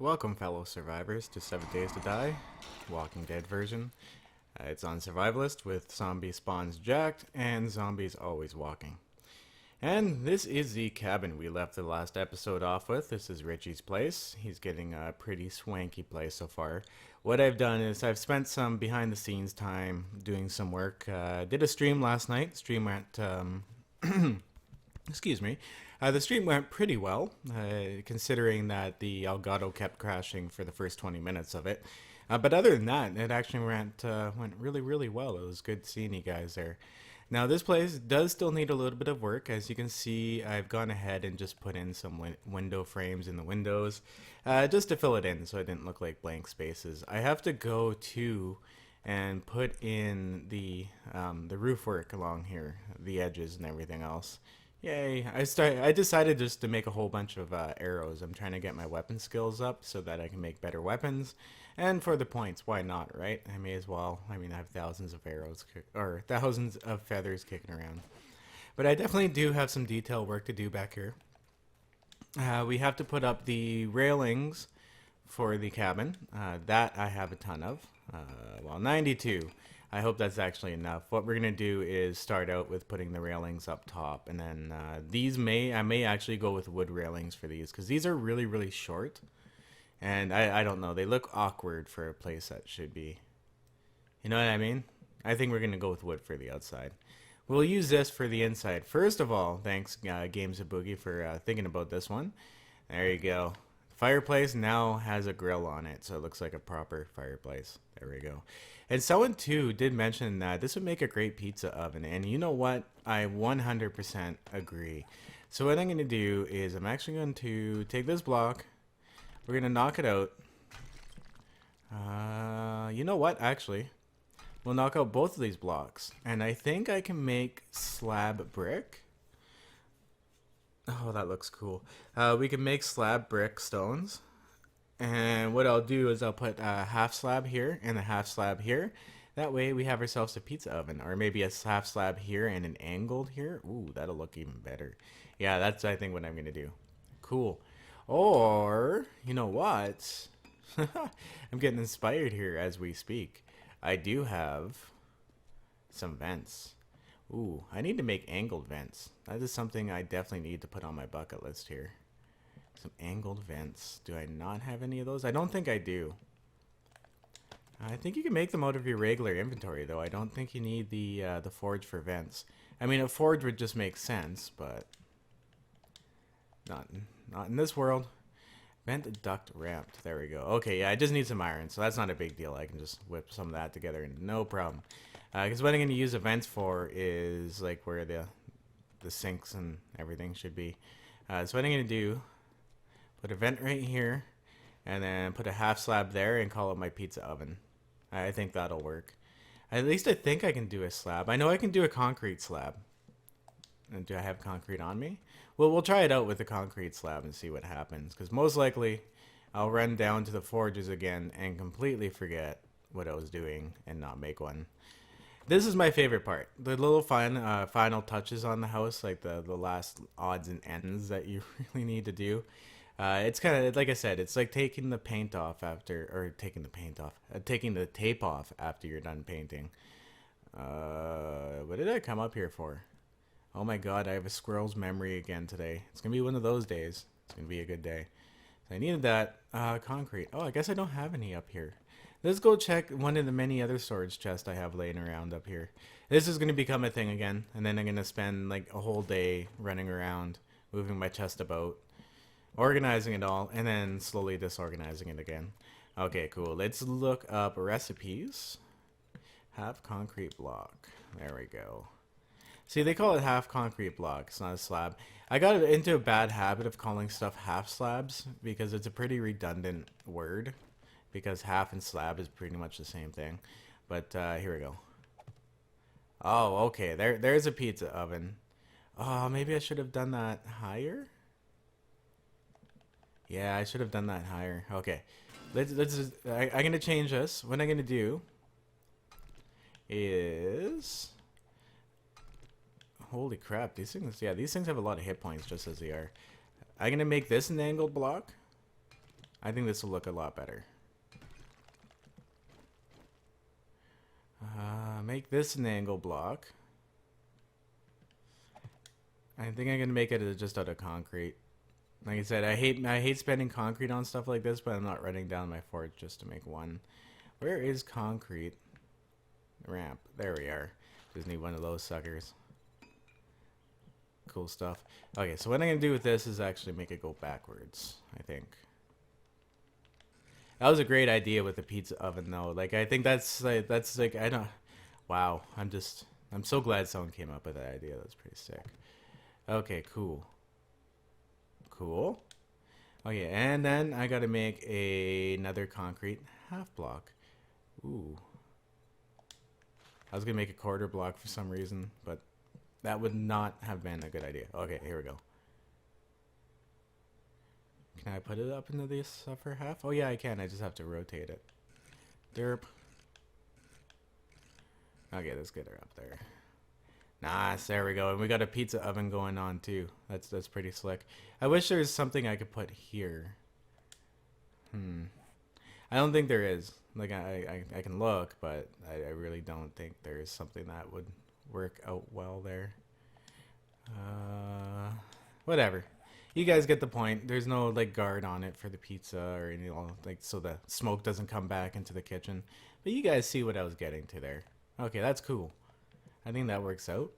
Welcome, fellow survivors, to 7 Days to Die, Walking Dead version. It's on Survivalist with zombie spawns jacked and zombies always walking. And this is the cabin we left the last episode off with. This is Richie's place. He's getting a pretty swanky place so far. What I've done is I've spent some behind the scenes time doing some work. Did a stream last night. Stream went excuse me. The stream went pretty well, considering that the Elgato kept crashing for the first 20 minutes of it. But other than that, it actually went really, really well. It was good seeing you guys there. Now, this place does still need a little bit of work. As you can see, I've gone ahead and just put in some window frames in the windows, just to fill it in so it didn't look like blank spaces. I have to go to and put in the roof work along here, the edges and everything else. Yay! I decided just to make a whole bunch of arrows. I'm trying to get my weapon skills up so that I can make better weapons. And for the points, why not, right? I may as well. I mean, I have thousands of arrows or thousands of feathers kicking around. But I definitely do have some detail work to do back here. We have to put up the railings for the cabin. That I have a ton of. Well, 92. I hope that's actually enough. What we're gonna do is start out with putting the railings up top, and then I may actually go with wood railings for these because these are really, really short, and I don't know, they look awkward for a place that should be, you know what I mean? I think we're gonna go with wood for the outside. We'll use this for the inside. First of all, thanks Games of Boogie for thinking about this one. There you go. Fireplace now has a grill on it, so it looks like a proper fireplace. There we go. And someone too did mention that this would make a great pizza oven, and you know what? I 100% agree. So what I'm going to do is I'm actually going to take this block. We're going to knock it out. You know what? Actually, we'll knock out both of these blocks, and I think I can make slab brick. Oh, that looks cool. We can make slab brick stones. And what I'll do is I'll put a half slab here and a half slab here. That way we have ourselves a pizza oven. Or maybe a half slab here and an angled here. Ooh, that'll look even better. Yeah, that's I think what I'm going to do. Cool. Or, you know what? I'm getting inspired here as we speak. I do have some vents. Ooh, I need to make angled vents. That is something I definitely need to put on my bucket list here. Some angled vents. Do I not have any of those? I don't think I do. I think you can make them out of your regular inventory, though. I don't think you need the forge for vents. I mean, a forge would just make sense, but not in this world. Vent duct ramped. There we go. Okay, yeah, I just need some iron, so that's not a big deal. I can just whip some of that together and no problem. Because what I'm going to use the vents for is like where the sinks and everything should be. So what I'm going to do, put a vent right here, and then put a half slab there and call it my pizza oven. I think that'll work. At least I think I can do a slab. I know I can do a concrete slab. And do I have concrete on me? Well, we'll try it out with the concrete slab and see what happens. Because most likely, I'll run down to the forges again and completely forget what I was doing and not make one. This is my favorite part. The little final touches on the house, like the last odds and ends that you really need to do. It's kind of, like I said, it's like taking the paint off after, or taking the tape off after you're done painting. What did I come up here for? Oh my god, I have a squirrel's memory again today. It's going to be one of those days. It's going to be a good day. So I needed that concrete. Oh, I guess I don't have any up here. Let's go check one of the many other storage chests I have laying around up here. This is going to become a thing again, and then I'm going to spend like a whole day running around, moving my chest about, organizing it all, and then slowly disorganizing it again. Okay, cool. Let's look up recipes. Half concrete block. There we go. See, they call it half concrete block. It's not a slab. I got into a bad habit of calling stuff half slabs because it's a pretty redundant word. Because half and slab is pretty much the same thing. But here we go. Oh, okay. There's a pizza oven. Oh, maybe I should have done that higher. Yeah, I should have done that higher. Okay, I'm gonna change this. What I'm gonna do is, holy crap, these things. Yeah, these things have a lot of hit points just as they are. I'm gonna make this an angled block. I think this will look a lot better. Make this an angle block. I think I'm gonna make it just out of concrete. Like I said, I hate spending concrete on stuff like this, but I'm not running down my forge just to make one. Where is concrete? Ramp. There we are. Just need one of those suckers. Cool stuff. Okay, so what I'm gonna do with this is actually make it go backwards, I think. That was a great idea with the pizza oven though. Like I think that's like I don't wow, I'm so glad someone came up with that idea. That's pretty sick. Okay, cool. Cool. Okay, and then I gotta make another concrete half block. Ooh. I was gonna make a quarter block for some reason, but that would not have been a good idea. Okay, here we go. Can I put it up into this upper half? Oh yeah, I can. I just have to rotate it. Derp. Okay, let's get her up there. Nice, there we go. And we got a pizza oven going on too. That's pretty slick. I wish there was something I could put here. I don't think there is. Like I can look, but I really don't think there is something that would work out well there. Whatever. You guys get the point. There's no like guard on it for the pizza or any like so the smoke doesn't come back into the kitchen. But you guys see what I was getting to there. Okay, that's cool. I think that works out.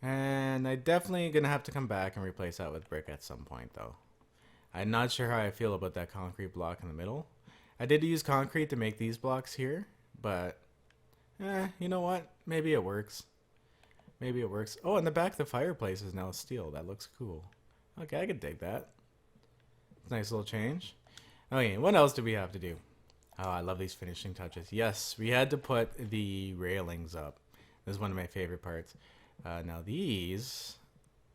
And I definitely gonna have to come back and replace that with brick at some point though. I'm not sure how I feel about that concrete block in the middle. I did use concrete to make these blocks here, but you know what? Maybe it works. Maybe it works. Oh, and the back of the fireplace is now steel. That looks cool. Okay, I could dig that. Nice little change. Okay, what else do we have to do? Oh, I love these finishing touches. Yes, we had to put the railings up. This is one of my favorite parts. Now these,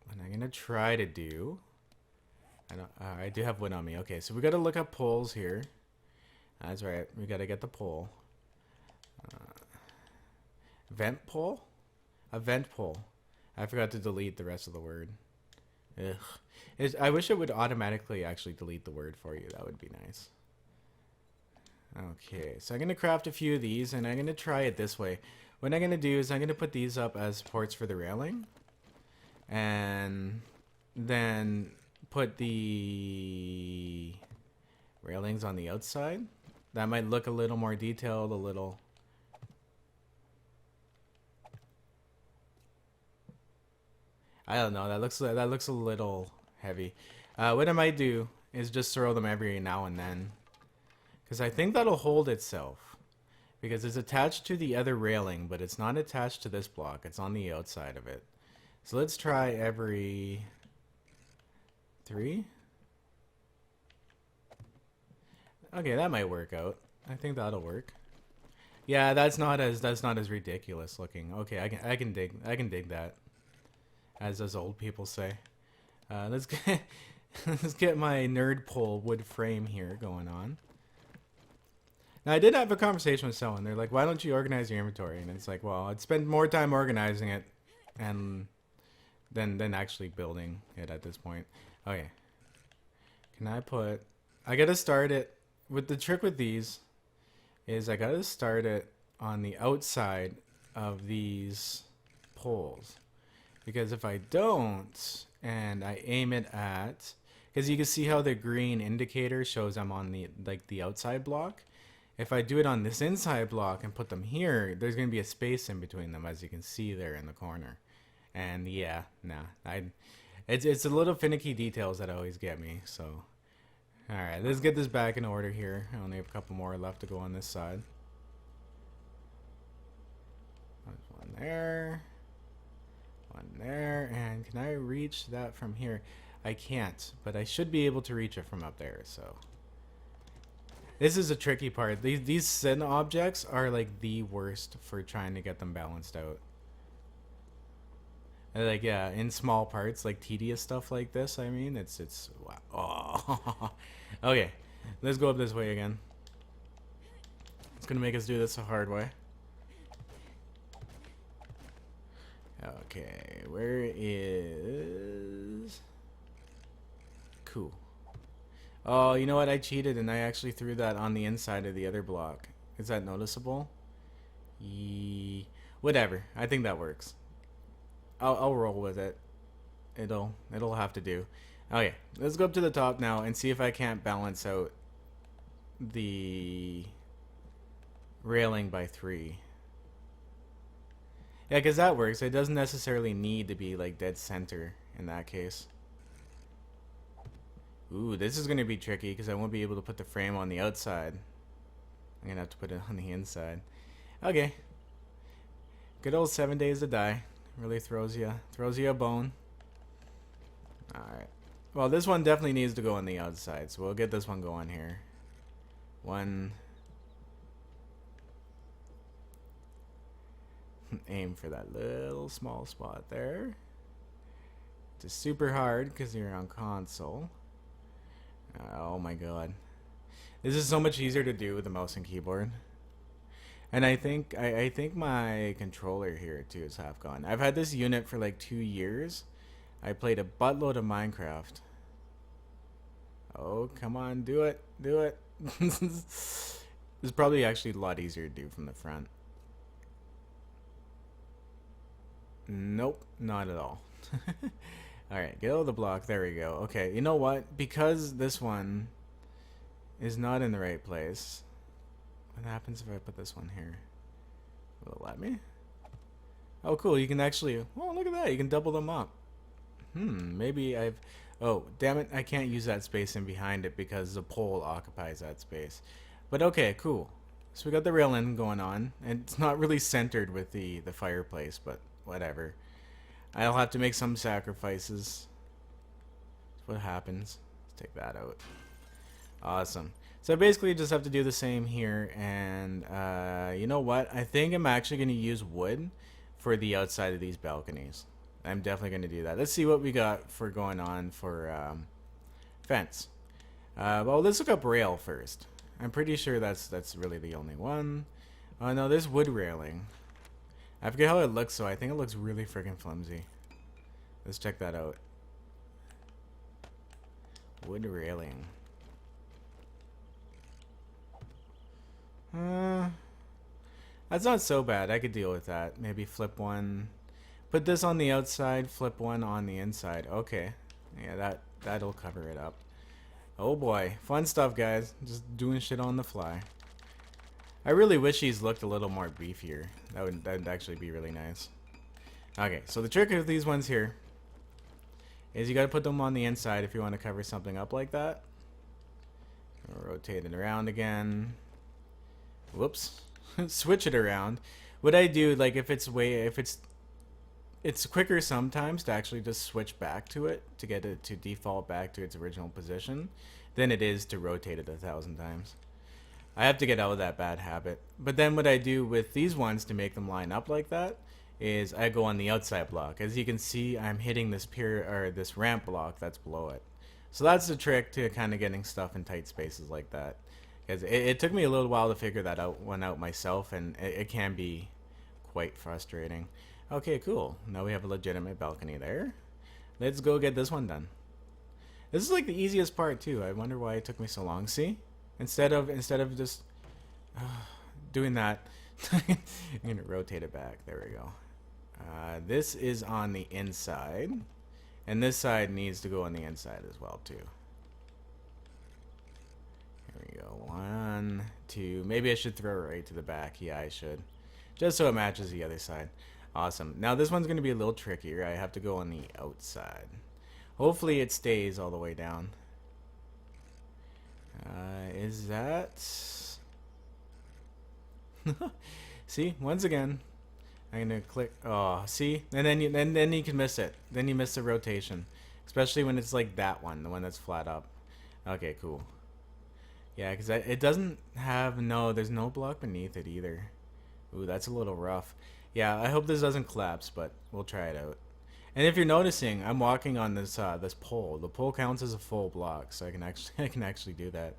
what I'm gonna try to do. I do have wood on me. Okay, so we got to look up poles here. That's right. We got to get the pole. Vent pole? A vent pole. I forgot to delete the rest of the word. Ugh. I wish it would automatically actually delete the word for you. That would be nice. Okay, so I'm going to craft a few of these, and I'm going to try it this way. What I'm going to do is I'm going to put these up as supports for the railing. And then put the railings on the outside. That might look a little more detailed, a little... I don't know, that looks a little heavy. What I might do is just throw them every now and then. Because I think that'll hold itself. Because it's attached to the other railing, but it's not attached to this block. It's on the outside of it. So let's try every 3. Okay, that might work out. I think that'll work. Yeah, that's not as ridiculous looking. Okay, I can dig that. As old people say. Let's get my nerd pole wood frame here going on. Now I did have a conversation with someone. They're like, "Why don't you organize your inventory?" And it's like, well, I'd spend more time organizing it, and than actually building it at this point. Okay. Can I put... I gotta start it... With the trick with these is I gotta start it on the outside of these poles. Because if I don't, and I aim it at... Because you can see how the green indicator shows I'm on the outside block. If I do it on this inside block and put them here, there's gonna be a space in between them, as you can see there in the corner. And yeah, nah, it's a little finicky details that always get me. So, all right, let's get this back in order here. I only have a couple more left to go on this side. One there, and can I reach that from here? I can't, but I should be able to reach it from up there. So, this is a tricky part. These sin objects are like the worst for trying to get them balanced out. Like, yeah, in small parts, like tedious stuff like this, I mean, it's wow. Oh. Okay, let's go up this way again. It's gonna make us do this the hard way. Okay, where is... Cool. Oh, you know what? I cheated and I actually threw that on the inside of the other block. Is that noticeable? Whatever. I think that works. I'll roll with it. It'll have to do. Okay, let's go up to the top now and see if I can't balance out the railing by 3. Yeah, because that works. It doesn't necessarily need to be like dead center in that case. Ooh, this is going to be tricky because I won't be able to put the frame on the outside. I'm going to have to put it on the inside. Okay. Good old 7 Days to Die. Really throws you a bone. Alright. Well, this one definitely needs to go on the outside, so we'll get this one going here. One. Aim for that little small spot there. It's super hard because you're on console. Oh my god. This is so much easier to do with the mouse and keyboard. And I think my controller here too is half gone. I've had this unit for like 2 years. I played a buttload of Minecraft. Oh, come on, do it. Do it. This is probably actually a lot easier to do from the front. Nope, not at all. Alright, get out of the block. There we go. Okay, you know what? Because this one is not in the right place, what happens if I put this one here? Will it let me? Oh, cool. You can actually... Oh, look at that. You can double them up. Maybe I've... Oh, damn it. I can't use that space in behind it because the pole occupies that space. But okay, cool. So we got the railing going on. And it's not really centered with the fireplace, but whatever. I'll have to make some sacrifices. That's what happens. Let's take that out. Awesome. So I basically just have to do the same here. And you know what? I think I'm actually going to use wood for the outside of these balconies. I'm definitely going to do that. Let's see what we got for going on for fence. Well, let's look up rail first. I'm pretty sure that's really the only one. Oh no, there's wood railing. I forget how it looks, so I think it looks really freaking flimsy. Let's check that out. Wood railing. That's not so bad. I could deal with that. Maybe flip one. Put this on the outside, flip one on the inside. Okay. Yeah, that'll cover it up. Oh boy. Fun stuff, guys. Just doing shit on the fly. I really wish these looked a little more beefier. That'd actually be really nice. Okay, so the trick of these ones here is you gotta put them on the inside if you want to cover something up like that. Rotate it around again. Whoops. Switch it around. What I do, like if it's quicker sometimes to actually just switch back to it to get it to default back to its original position than it is to rotate it 1,000 times. I have to get out of that bad habit. But then what I do with these ones to make them line up like that is I go on the outside block. As you can see, I'm hitting this this ramp block that's below it. So that's the trick to kind of getting stuff in tight spaces like that. Because it took me a little while to figure that one out myself, and it can be quite frustrating. Okay, cool. Now we have a legitimate balcony there. Let's go get this one done. This is like the easiest part too. I wonder why it took me so long. See? Instead of just doing that, I'm gonna rotate it back. There we go. This is on the inside, and this side needs to go on the inside as well too. Here we go. 1, 2. Maybe I should throw it right to the back. Yeah, I should, just so it matches the other side. Awesome. Now this one's gonna be a little trickier. I have to go on the outside. Hopefully it stays all the way down. Is that... See, once again, I'm gonna click. Oh, see, and then you can miss it. Then you miss the rotation, especially when it's like that one, the one that's flat up. Okay, cool. Yeah, because it doesn't have there's no block beneath it either. Ooh, that's a little rough. Yeah, I hope this doesn't collapse, but we'll try it out. And if you're noticing, I'm walking on this this pole. The pole counts as a full block, so I can actually do that.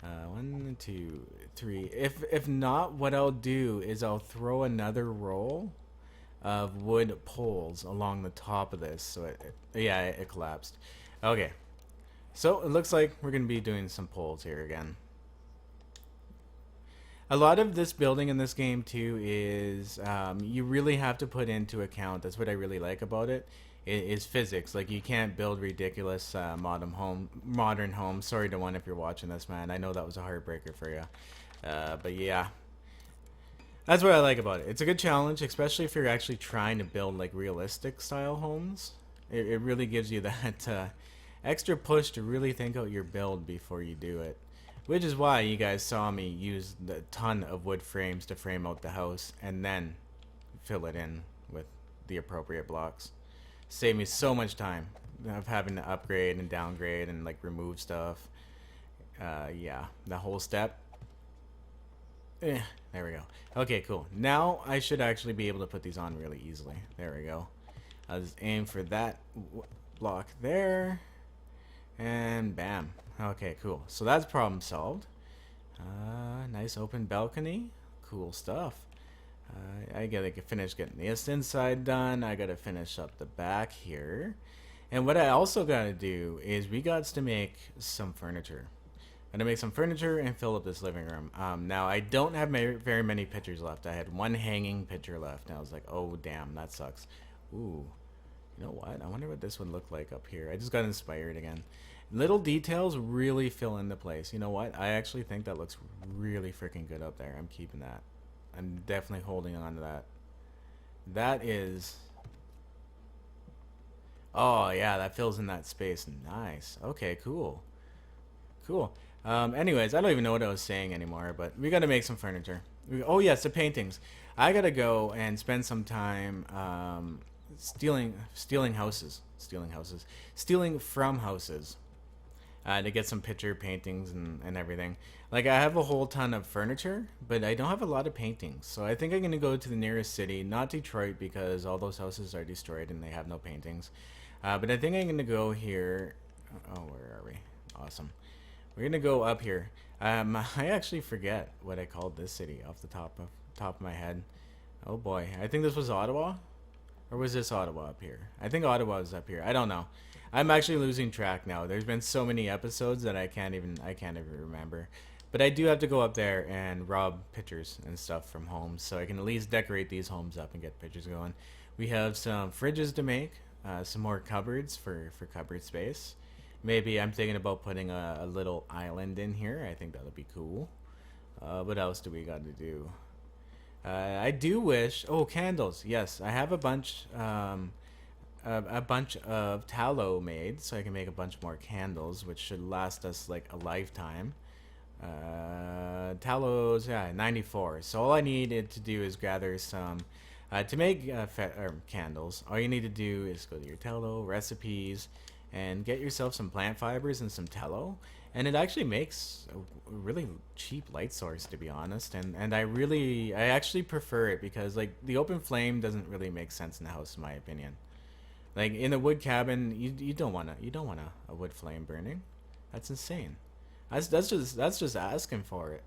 1, 2, 3. If not, what I'll do is I'll throw another roll of wood poles along the top of this. So it collapsed. Okay, So it looks like we're going to be doing some poles here again. A lot of this building in this game too is you really have to put into account. That's what I really like about it. Is physics. Like you can't build ridiculous modern homes. Sorry to one if you're watching this, man. I know that was a heartbreaker for you. But yeah, that's what I like about it. It's a good challenge, especially if you're actually trying to build like realistic style homes. It really gives you that extra push to really think out your build before you do it. Which is why you guys saw me use a ton of wood frames to frame out the house and then fill it in with the appropriate blocks. Save me so much time of having to upgrade and downgrade and like remove stuff. Yeah, the whole step. There we go. Okay, cool. Now I should actually be able to put these on really easily. There we go. I'll just aim for that block there. And bam. Okay, cool. So that's problem solved. Nice open balcony. Cool stuff. I gotta finish getting this inside done. I gotta finish up the back here. And what I also gotta do is we got to make some furniture. I'm gonna make some furniture and fill up this living room. Now I don't have very many pictures left. I had one hanging picture left, and I was like, oh damn, that sucks. Ooh, you know what? I wonder what this would look like up here. I just got inspired again. Little details really fill into place. You know what? I actually think that looks really freaking good up there. I'm keeping that. I'm definitely holding on to that. That is... Oh, yeah, that fills in that space. Nice. Okay, cool. Cool. Anyways, I don't even know what I was saying anymore, but we gotta make some furniture. Oh, yes, the paintings. I gotta go and spend some time stealing from houses. To get some picture paintings and everything. Like I have a whole ton of furniture, but I don't have a lot of paintings. So I think I'm gonna go to the nearest city, not Detroit because all those houses are destroyed and they have no paintings. But I think I'm gonna go here. Oh, where are we? Awesome. We're gonna go up here. I actually forget what I called this city off the top of my head. Oh boy, I think this was Ottawa, or was this Ottawa up here? I think Ottawa is up here. I don't know. I'm actually losing track now. There's been so many episodes that I can't even remember. But I do have to go up there and rob pictures and stuff from homes, so I can at least decorate these homes up and get pictures going. We have some fridges to make, some more cupboards for cupboard space. Maybe I'm thinking about putting a little island in here. I think that'll be cool. What else do we got to do? I do wish... Oh, candles. Yes, I have a bunch of tallow made, so I can make a bunch more candles, which should last us like a lifetime. Tallows, yeah, 94. So all I needed to do is gather some to make candles. All you need to do is go to your tallow recipes and get yourself some plant fibers and some tallow, and it actually makes a really cheap light source, to be honest. And I actually prefer it because like the open flame doesn't really make sense in the house, in my opinion. Like in a wood cabin, you don't want a wood flame burning. That's insane. That's just asking for it.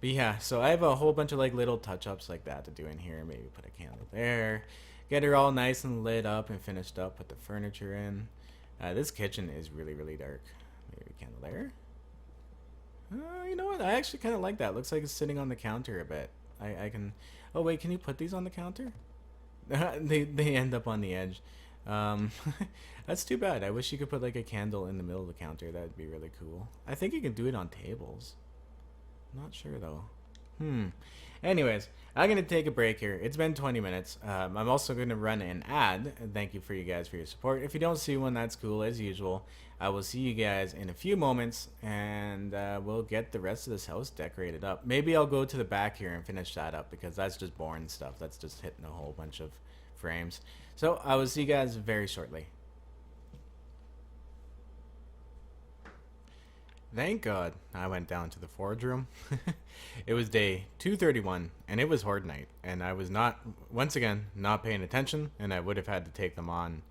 But yeah, so I have a whole bunch of like little touch-ups like that to do in here. Maybe put a candle there, get her all nice and lit up and finished up. Put the furniture in. This kitchen is really dark. Maybe a candle there. You know what? I actually kind of like that. Looks like it's sitting on the counter a bit. I can. Oh wait, can you put these on the counter? they end up on the edge. That's too bad. I wish you could put like a candle in the middle of the counter. That'd be really cool. I think you can do it on tables. I'm not sure though. Anyways, I'm gonna take a break here. It's been 20 minutes. I'm also gonna run an ad. Thank you for you guys for your support. If you don't see one, that's cool as usual. I will see you guys in a few moments, and we'll get the rest of this house decorated up. Maybe I'll go to the back here and finish that up because that's just boring stuff. That's just hitting a whole bunch of frames. So I will see you guys very shortly. Thank God I went down to the forge room. It was day 231 and it was horde night, and I was once again not paying attention, and I would have had to take them on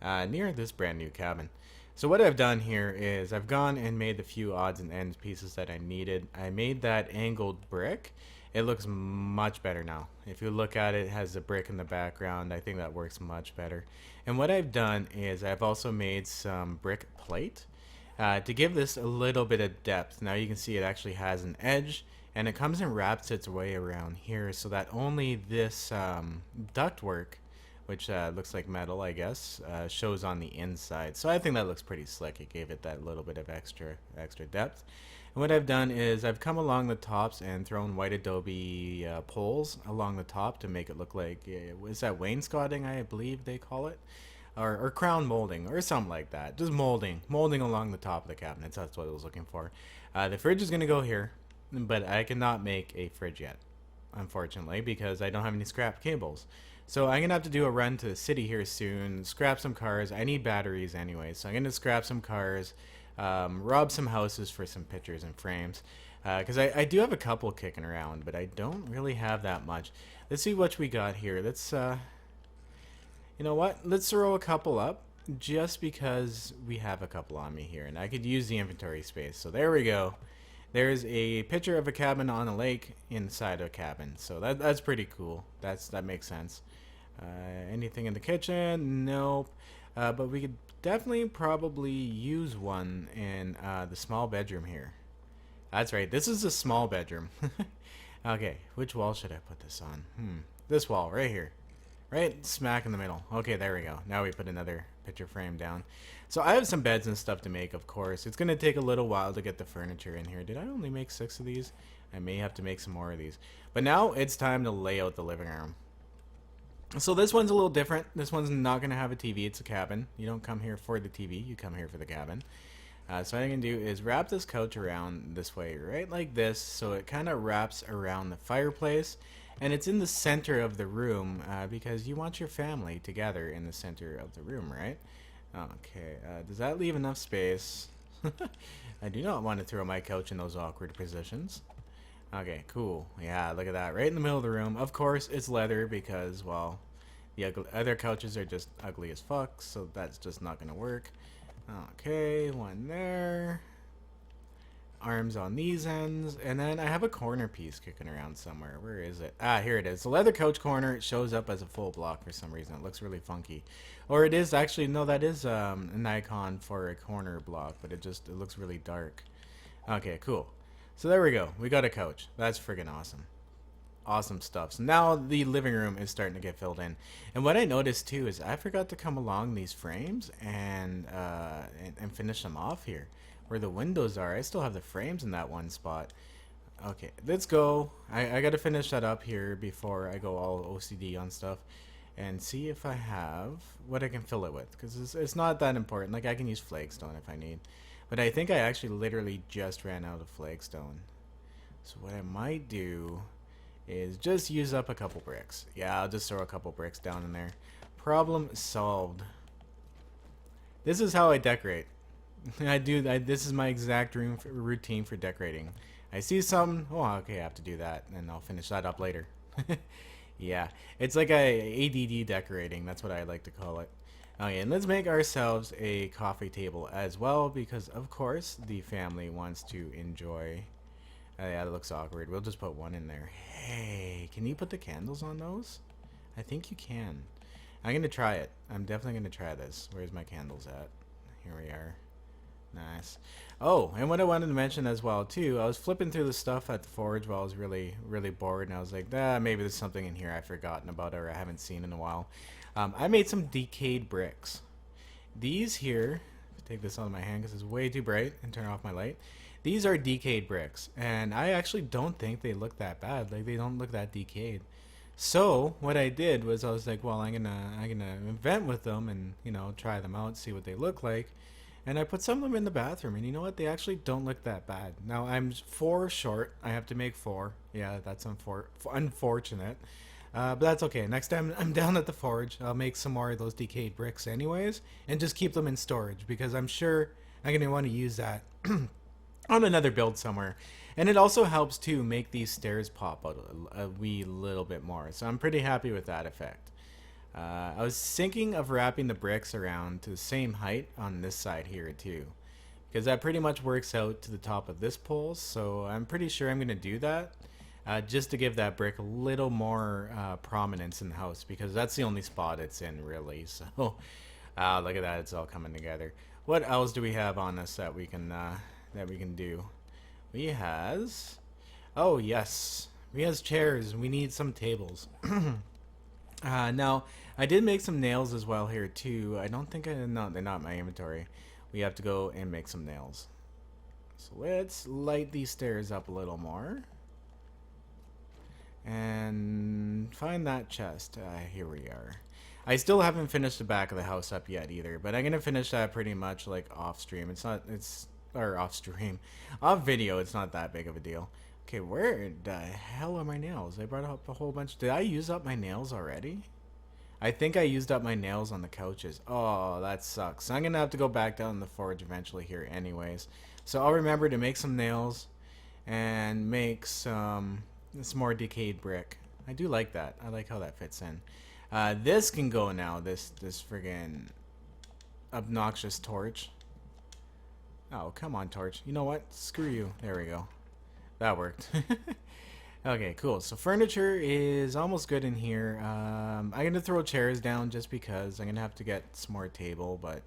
near this brand new cabin. So what I've done here is I've gone and made the few odds and ends pieces that I needed. I made that angled brick. It looks much better now. If you look at it, it has a brick in the background. I think that works much better. And what I've done is I've also made some brick plate. to give this a little bit of depth. Now you can see it actually has an edge, and it comes and wraps its way around here so that only this ductwork, which looks like metal, I guess, shows on the inside. So I think that looks pretty slick. It gave it that little bit of extra depth. And what I've done is I've come along the tops and thrown white adobe poles along the top to make it look like, is that wainscoting, I believe they call it? Or crown molding or something like that. Just molding along the top of the cabinets. That's what I was looking for. The fridge is going to go here, but I cannot make a fridge yet, unfortunately, because I don't have any scrap cables. So I'm going to have to do a run to the city here soon, scrap some cars. I need batteries anyway, so I'm going to scrap some cars, rob some houses for some pictures and frames. Because I do have a couple kicking around, but I don't really have that much. Let's see what we got here. Let's, you know what? Let's throw a couple up just because we have a couple on me here, and I could use the inventory space. So there we go. There's a picture of a cabin on a lake inside a cabin. So that's pretty cool. That makes sense. Anything in the kitchen? Nope. But we could definitely probably use one in the small bedroom here. That's right. This is a small bedroom. Okay, which wall should I put this on? This wall right here. Right smack in the middle. Okay, there we go. Now we put another picture frame down. So I have some beds and stuff to make, of course. It's going to take a little while to get the furniture in here. Did I only make 6 of these? I may have to make some more of these. But now it's time to lay out the living room. So this one's a little different. This one's not going to have a TV. It's a cabin. You don't come here for the TV. You come here for the cabin. So what I can do is wrap this couch around this way, right like this, so it kind of wraps around the fireplace. And it's in the center of the room because you want your family together in the center of the room, right? Okay, does that leave enough space? I do not want to throw my couch in those awkward positions. Okay, cool. Yeah, look at that. Right in the middle of the room. Of course, it's leather because, well, the other couches are just ugly as fuck, so that's just not going to work. Okay, one there. Arms on these ends, and then I have a corner piece kicking around somewhere. Where is it? Ah, here it is. The leather couch corner. It shows up as a full block for some reason. It looks really funky. Or it is actually, no, that is an icon for a corner block, but it looks really dark. Okay, cool. So there we go. We got a couch. That's friggin' awesome. Awesome stuff. So now the living room is starting to get filled in. And what I noticed too is I forgot to come along these frames and finish them off here. Where the windows are, I still have the frames in that one spot. Okay, let's go. I gotta finish that up here before I go all OCD on stuff. And see if I have what I can fill it with. Because it's not that important. Like, I can use flagstone if I need. But I think I actually literally just ran out of flagstone. So what I might do is just use up a couple bricks. Yeah, I'll just throw a couple bricks down in there. Problem solved. This is how I decorate. This is my exact routine for decorating. I see something. Oh, okay, I have to do that, and I'll finish that up later. Yeah, it's like a ADD decorating. That's what I like to call it. Okay, and let's make ourselves a coffee table as well, because of course the family wants to enjoy. Yeah, that looks awkward. We'll just put one in there. Hey, can you put the candles on those? I think you can. I'm gonna try it. I'm definitely gonna try this. Where's my candles at? Here we are. Nice. Oh, and what I wanted to mention as well too, I was flipping through the stuff at the forge while I was really bored, and I was like, maybe there's something in here I've forgotten about or I haven't seen in a while. I made some decayed bricks. These here, take this out of my hand because it's way too bright, and turn off my light. These are decayed bricks, and I actually don't think they look that bad. Like, they don't look that decayed. So what I did was I was like, well, I'm gonna invent with them and, you know, try them out, see what they look like. And I put some of them in the bathroom, and you know what? They actually don't look that bad. Now, I'm 4 short. I have to make 4. Yeah, that's unfortunate. But that's okay. Next time I'm down at the forge, I'll make some more of those decayed bricks anyways, and just keep them in storage, because I'm sure I'm going to want to use that on another build somewhere. And it also helps to make these stairs pop out a wee little bit more. So I'm pretty happy with that effect. I was thinking of wrapping the bricks around to the same height on this side here too, because that pretty much works out to the top of this pole. So I'm pretty sure I'm going to do that just to give that brick a little more prominence in the house, because that's the only spot it's in really. So look at that, it's all coming together. What else do we have on us that we can do? We has, oh yes, we has chairs. We need some tables. Now I did make some nails as well here too. I don't think no, they're not in my inventory. We have to go and make some nails. So let's light these stairs up a little more. And find that chest. Here we are. I still haven't finished the back of the house up yet either, but I'm gonna finish that pretty much like off stream. Or off stream. Off video, it's not that big of a deal. Okay, where the hell are my nails? I brought up a whole bunch. Did I use up my nails already? I think I used up my nails on the couches. Oh, that sucks. So I'm gonna have to go back down the forge eventually here anyways. So I'll remember to make some nails and make some more decayed brick. I do like that. I like how that fits in. This can go now. This friggin' obnoxious torch. Oh, come on, torch. You know what? Screw you. There we go. That worked. Okay, cool. So furniture is almost good in here. I'm gonna throw chairs down just because I'm gonna have to get some more table, but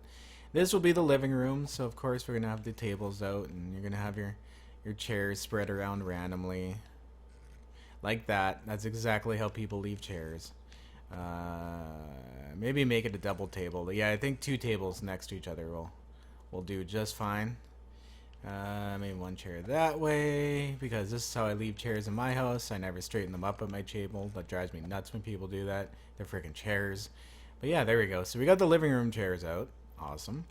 this will be the living room. So of course we're gonna have the tables out, and you're gonna have your chairs spread around randomly, like that. That's exactly how people leave chairs. Maybe make it a double table. Yeah, I think 2 tables next to each other will do just fine. Maybe 1 chair that way, because this is how I leave chairs in my house. I never straighten them up at my table. That drives me nuts when people do that. They're freaking chairs. But yeah, there we go. So we got the living room chairs out. Awesome.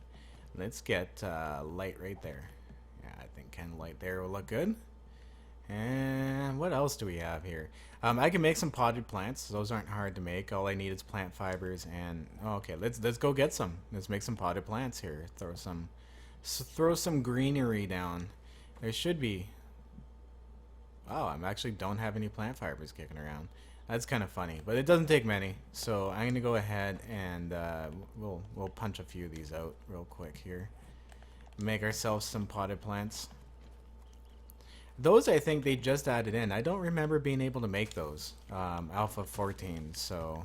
Let's get light right there. Yeah, I think light there will look good. And what else do we have here? I can make some potted plants. Those aren't hard to make. All I need is plant fibers and okay, let's go get some. Let's make some potted plants here. Throw some greenery down. There should be. Oh, I actually don't have any plant fibers kicking around. That's kind of funny, but it doesn't take many. So I'm gonna go ahead and we'll punch a few of these out real quick here. Make ourselves some potted plants. Those I think they just added in. I don't remember being able to make those Alpha 14. So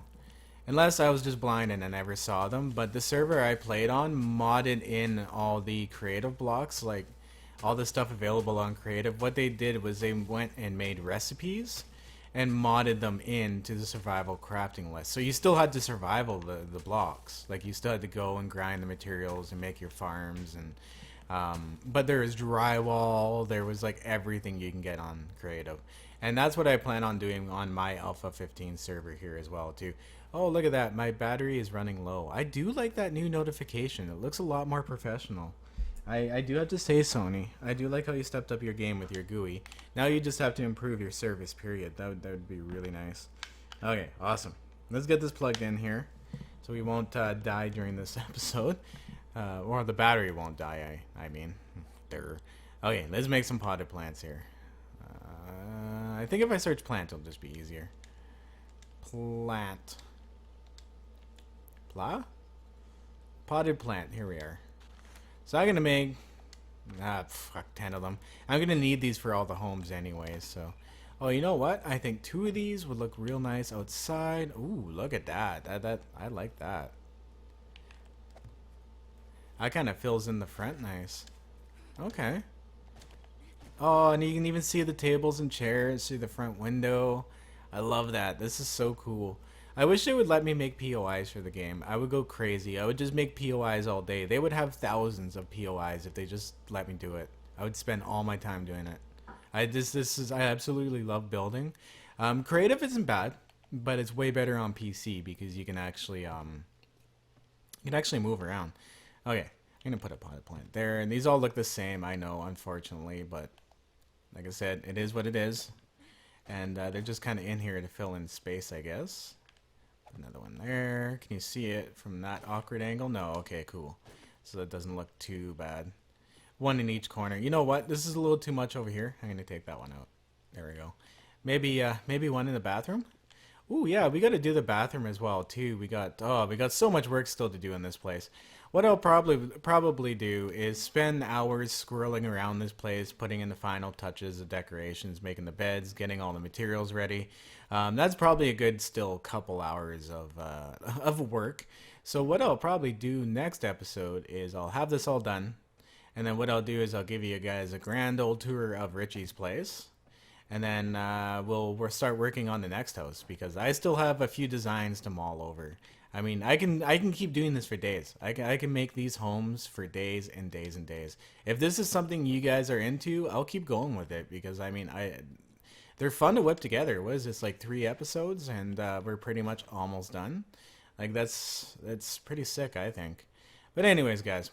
unless I was just blind and I never saw them. But the server I played on modded in all the creative blocks, like all the stuff available on creative. What they did was they went and made recipes and modded them into the survival crafting list. So you still had to survival the blocks. Like you still had to go and grind the materials and make your farms and but there was drywall, there was like everything you can get on creative. And that's what I plan on doing on my Alpha 15 server here as well too. Oh, look at that, my battery is running low. I do like that new notification. It looks a lot more professional. I do have to say, Sony, I do like how you stepped up your game with your GUI. Now you just have to improve your service, period. That would be really nice. Okay, awesome. Let's get this plugged in here so we won't die during this episode. Or the battery won't die, I mean. Okay, let's make some potted plants here. I think if I search plant, it'll just be easier. Plant. Potted plant, here we are. So I'm going to make 10 of them. I'm going to need these for all the homes anyways, so. Oh, you know what? I think 2 of these would look real nice outside. Ooh, look at that. I like that. That kind of fills in the front nice. Okay. Oh, and you can even see the tables and chairs through the front window. I love that. This is so cool. I wish they would let me make POIs for the game. I would go crazy. I would just make POIs all day. They would have thousands of POIs if they just let me do it. I would spend all my time doing it. I absolutely love building. Creative isn't bad, but it's way better on PC because you can actually move around. Okay, I'm gonna put a potted plant there, and these all look the same. I know, unfortunately, but like I said, it is what it is, and they're just kind of in here to fill in space, I guess. Another one there. Can you see it from that awkward angle? No. Okay, cool. So that doesn't look too bad. One in each corner. You know what? This is a little too much over here. I'm gonna take that one out. There we go. Maybe one in the bathroom. Ooh, yeah, we got to do the bathroom as well too. We got so much work still to do in this place. What I'll probably do is spend hours scrolling around this place, putting in the final touches, the decorations, making the beds, getting all the materials ready. That's probably a good still couple hours of work. So what I'll probably do next episode is I'll have this all done, and then what I'll do is I'll give you guys a grand old tour of Richie's place, and then we'll start working on the next house because I still have a few designs to mull over. I mean, I can keep doing this for days. I can make these homes for days and days and days. If this is something you guys are into, I'll keep going with it because I mean, they're fun to whip together. What is this, like 3 episodes, and we're pretty much almost done. Like that's pretty sick, I think. But anyways, guys,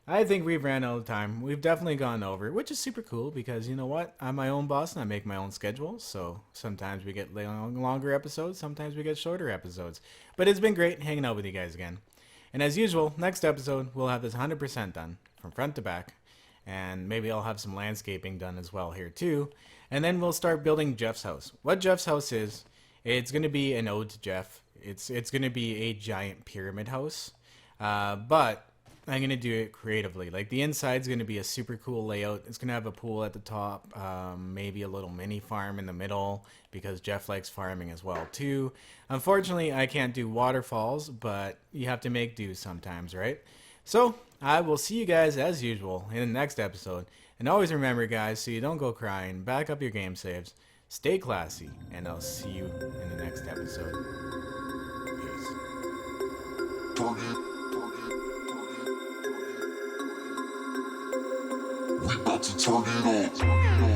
I think we've ran out of time. We've definitely gone over, which is super cool because you know what? I'm my own boss and I make my own schedule. So sometimes we get longer episodes, sometimes we get shorter episodes. But it's been great hanging out with you guys again. And as usual, next episode we'll have this 100% done from front to back. And maybe I'll have some landscaping done as well here too. And then we'll start building Jeff's house. What Jeff's house is, it's going to be an ode to Jeff. It's going to be a giant pyramid house. But I'm going to do it creatively. Like the inside's going to be a super cool layout. It's going to have a pool at the top, maybe a little mini farm in the middle because Jeff likes farming as well too. Unfortunately, I can't do waterfalls, but you have to make do sometimes, right? So I will see you guys as usual in the next episode. And always remember, guys, so you don't go crying, back up your game saves, stay classy, and I'll see you in the next episode. Peace. We about to turn it on.